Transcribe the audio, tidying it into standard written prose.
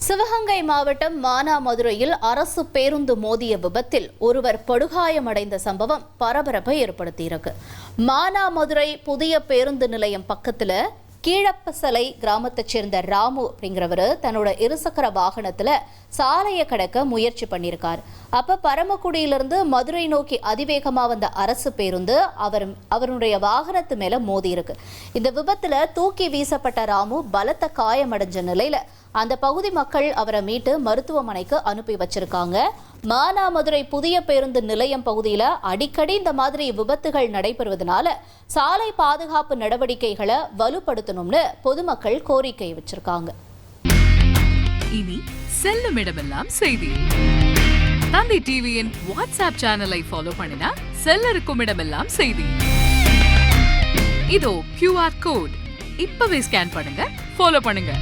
சிவகங்கை மாவட்டம் மானாமதுரையில் அரசு பேருந்து மோதிய விபத்தில் ஒருவர் படுகாயமடைந்த சம்பவம் பரபரப்பை ஏற்படுத்தியிருக்கு. மானாமதுரை புதிய பேருந்து நிலையம் பக்கத்துல கீழப்பசலை கிராமத்தைச் சேர்ந்த ராமு அப்படிங்கிறவர் தன்னோட இருசக்கர வாகனத்துல சாலையை கடக்க முயற்சி பண்ணியிருக்கார். அப்ப பரமக்குடியிலிருந்து மதுரை நோக்கி அதிவேகமா வந்த அரசு பேருந்து அவருடைய வாகனத்து மேல மோதி இருக்கு. இந்த விபத்துல தூக்கி வீசப்பட்ட ராமு பலத்த காயமடைஞ்ச நிலையில அந்த பகுதி மக்கள் அவரை மீட்டு மருத்துவமனைக்கு அனுப்பி வச்சிருக்காங்க. மானாமதுரை புதிய பேருந்து நிலையம் பகுதியில் அடிக்கடி இந்த மாதிரி விபத்துகள் நடைபெறுவதனால சாலை பாதுகாப்பு நடவடிக்கைகளை வலுப்படுத்தணும்னு பொதுமக்கள் கோரிக்கை வச்சிருக்காங்க. இனி செல்லும் இடமெல்லாம் செய்தி. தந்தி டிவியின் வாட்ஸ்அப் சேனலை ஃபாலோ பண்ணினா செல்ல இருக்கும் இடமெல்லாம் செய்தி. இதோ QR கோட் இப்பவே ஸ்கேன் பண்ணுங்க, ஃபாலோ பண்ணுங்க.